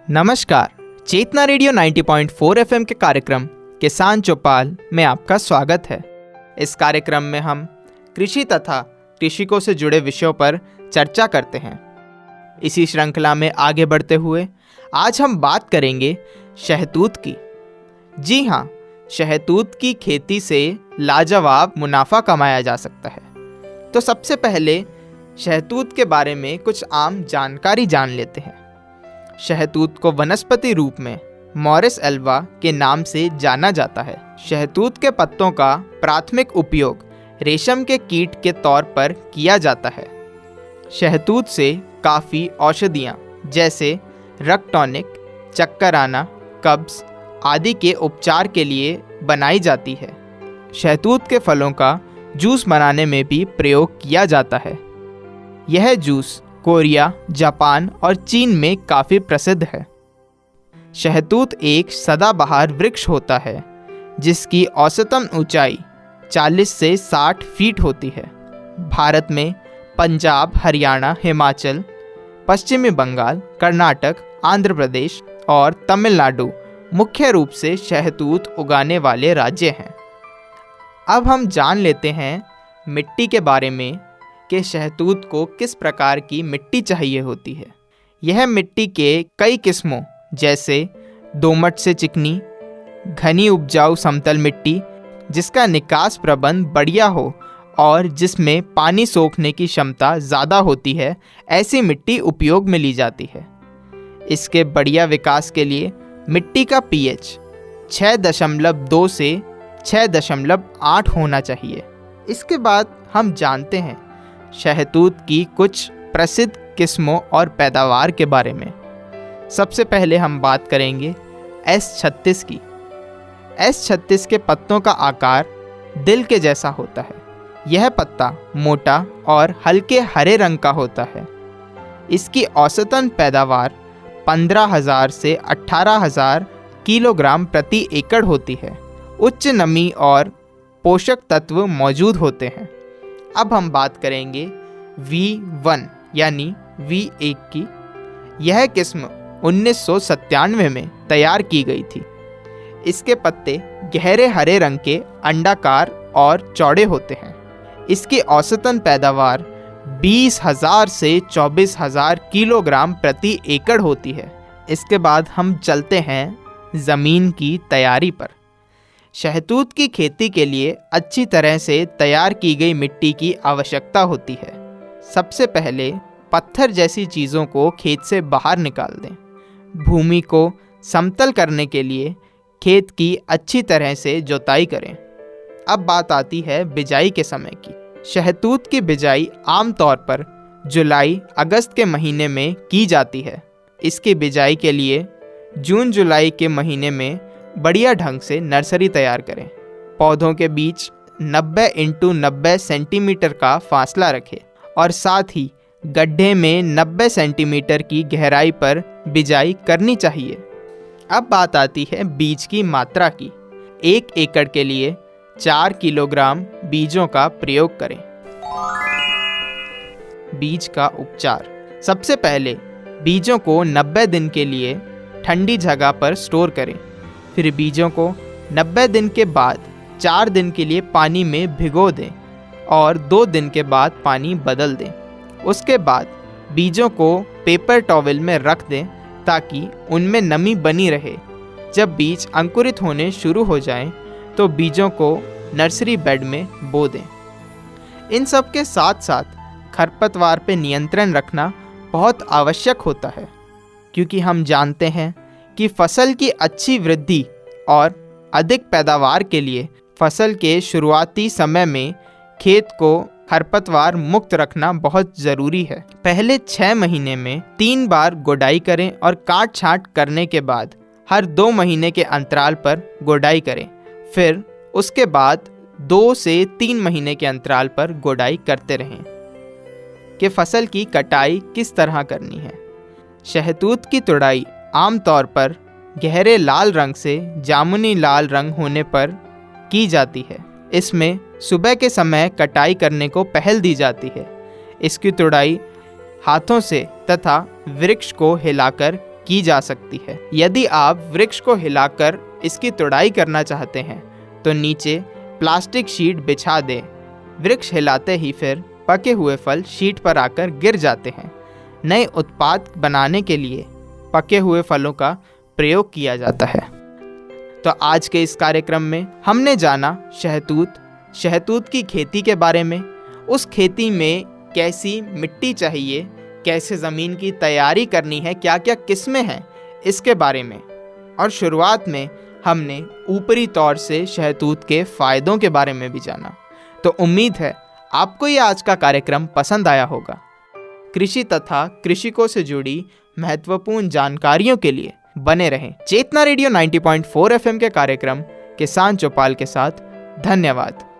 नमस्कार। चेतना radio 90.4 FM के कार्यक्रम किसान चौपाल में आपका स्वागत है। इस कार्यक्रम में हम कृषि तथा कृषिकों से जुड़े विषयों पर चर्चा करते हैं। इसी श्रृंखला में आगे बढ़ते हुए आज हम बात करेंगे शहतूत की। जी हाँ, शहतूत की खेती से लाजवाब मुनाफा कमाया जा सकता है। तो सबसे पहले शहतूत के बारे में कुछ आम जानकारी जान लेते हैं। शहतूत को वनस्पति रूप में मॉरिस एल्वा के नाम से जाना जाता है। शहतूत के पत्तों का प्राथमिक उपयोग रेशम के कीट के तौर पर किया जाता है। शहतूत से काफ़ी औषधियाँ जैसे रक्त टॉनिक, चक्कर आना, कब्ज आदि के उपचार के लिए बनाई जाती है। शहतूत के फलों का जूस बनाने में भी प्रयोग किया जाता है। यह जूस कोरिया, जापान और चीन में काफ़ी प्रसिद्ध है। शहतूत एक सदाबहार वृक्ष होता है जिसकी औसतन ऊंचाई 40 से 60 फीट होती है। भारत में पंजाब, हरियाणा, हिमाचल, पश्चिमी बंगाल, कर्नाटक, आंध्र प्रदेश और तमिलनाडु मुख्य रूप से शहतूत उगाने वाले राज्य हैं। अब हम जान लेते हैं मिट्टी के बारे में कि शहतूत को किस प्रकार की मिट्टी चाहिए होती है। यह मिट्टी के कई किस्मों जैसे दोमट से चिकनी, घनी उपजाऊ समतल मिट्टी जिसका निकास प्रबंध बढ़िया हो और जिसमें पानी सोखने की क्षमता ज़्यादा होती है, ऐसी मिट्टी उपयोग में ली जाती है। इसके बढ़िया विकास के लिए मिट्टी का पीएच 6.2 से 6.8 होना चाहिए। इसके बाद हम जानते हैं शहतूत की कुछ प्रसिद्ध किस्मों और पैदावार के बारे में। सबसे पहले हम बात करेंगे S36 की। S36 के पत्तों का आकार दिल के जैसा होता है। यह पत्ता मोटा और हल्के हरे रंग का होता है। इसकी औसतन पैदावार 15,000 से 18,000 किलोग्राम प्रति एकड़ होती है। उच्च नमी और पोषक तत्व मौजूद होते हैं। अब हम बात करेंगे V1 यानी V1 की। यह किस्म 1997 में तैयार की गई थी। इसके पत्ते गहरे हरे रंग के अंडाकार और चौड़े होते हैं। इसकी औसतन पैदावार 20,000 से 24,000 किलोग्राम प्रति एकड़ होती है। इसके बाद हम चलते हैं ज़मीन की तैयारी पर। शहतूत की खेती के लिए अच्छी तरह से तैयार की गई मिट्टी की आवश्यकता होती है। सबसे पहले पत्थर जैसी चीज़ों को खेत से बाहर निकाल दें। भूमि को समतल करने के लिए खेत की अच्छी तरह से जुताई करें। अब बात आती है बिजाई के समय की। शहतूत की बिजाई आमतौर पर जुलाई अगस्त के महीने में की जाती है। इसकी बिजाई के लिए जून जुलाई के महीने में बढ़िया ढंग से नर्सरी तैयार करें। पौधों के बीच 90 × 90 सेंटीमीटर का फासला रखें और साथ ही गड्ढे में 90 सेंटीमीटर की गहराई पर बिजाई करनी चाहिए। अब बात आती है बीज की मात्रा की। 1 एकड़ के लिए 4 किलोग्राम बीजों का प्रयोग करें। बीज का उपचार। सबसे पहले बीजों को 90 दिन के लिए ठंडी जगह पर स्टोर करें। फिर बीजों को 90 दिन के बाद 4 दिन के लिए पानी में भिगो दें और 2 दिन के बाद पानी बदल दें। उसके बाद बीजों को पेपर टॉवल में रख दें ताकि उनमें नमी बनी रहे। जब बीज अंकुरित होने शुरू हो जाएं, तो बीजों को नर्सरी बेड में बो दें। इन सब के साथ साथ खरपतवार पर नियंत्रण रखना बहुत आवश्यक होता है, क्योंकि हम जानते हैं कि फसल की अच्छी वृद्धि और अधिक पैदावार के लिए फसल के शुरुआती समय में खेत को खरपतवार मुक्त रखना बहुत ज़रूरी है। पहले 6 महीने में 3 बार गुड़ाई करें और काट छांट करने के बाद हर 2 महीने के अंतराल पर गुड़ाई करें। फिर उसके बाद 2 से 3 महीने के अंतराल पर गुड़ाई करते रहें। कि फसल की कटाई किस तरह करनी है। शहतूत की तुड़ाई आमतौर पर गहरे लाल रंग से जामुनी लाल रंग होने पर की जाती है। इसमें सुबह के समय कटाई करने को पहल दी जाती है। इसकी तुड़ाई हाथों से तथा वृक्ष को हिलाकर की जा सकती है। यदि आप वृक्ष को हिलाकर इसकी तुड़ाई करना चाहते हैं तो नीचे प्लास्टिक शीट बिछा दें। वृक्ष हिलाते ही फिर पके हुए फल शीट पर आकर गिर जाते हैं। नए उत्पाद बनाने के लिए पके हुए फलों का प्रयोग किया जाता है। तो आज के इस कार्यक्रम में हमने जाना शहतूत की खेती के बारे में, उस खेती में कैसी मिट्टी चाहिए, कैसे ज़मीन की तैयारी करनी है, क्या क्या किस्में हैं इसके बारे में। और शुरुआत में हमने ऊपरी तौर से शहतूत के फ़ायदों के बारे में भी जाना। तो उम्मीद है आपको ये आज का कार्यक्रम पसंद आया होगा। कृषि तथा कृषकों से जुड़ी महत्वपूर्ण जानकारियों के लिए बने रहें चेतना रेडियो 90.4 FM के कार्यक्रम किसान चौपाल के साथ। धन्यवाद।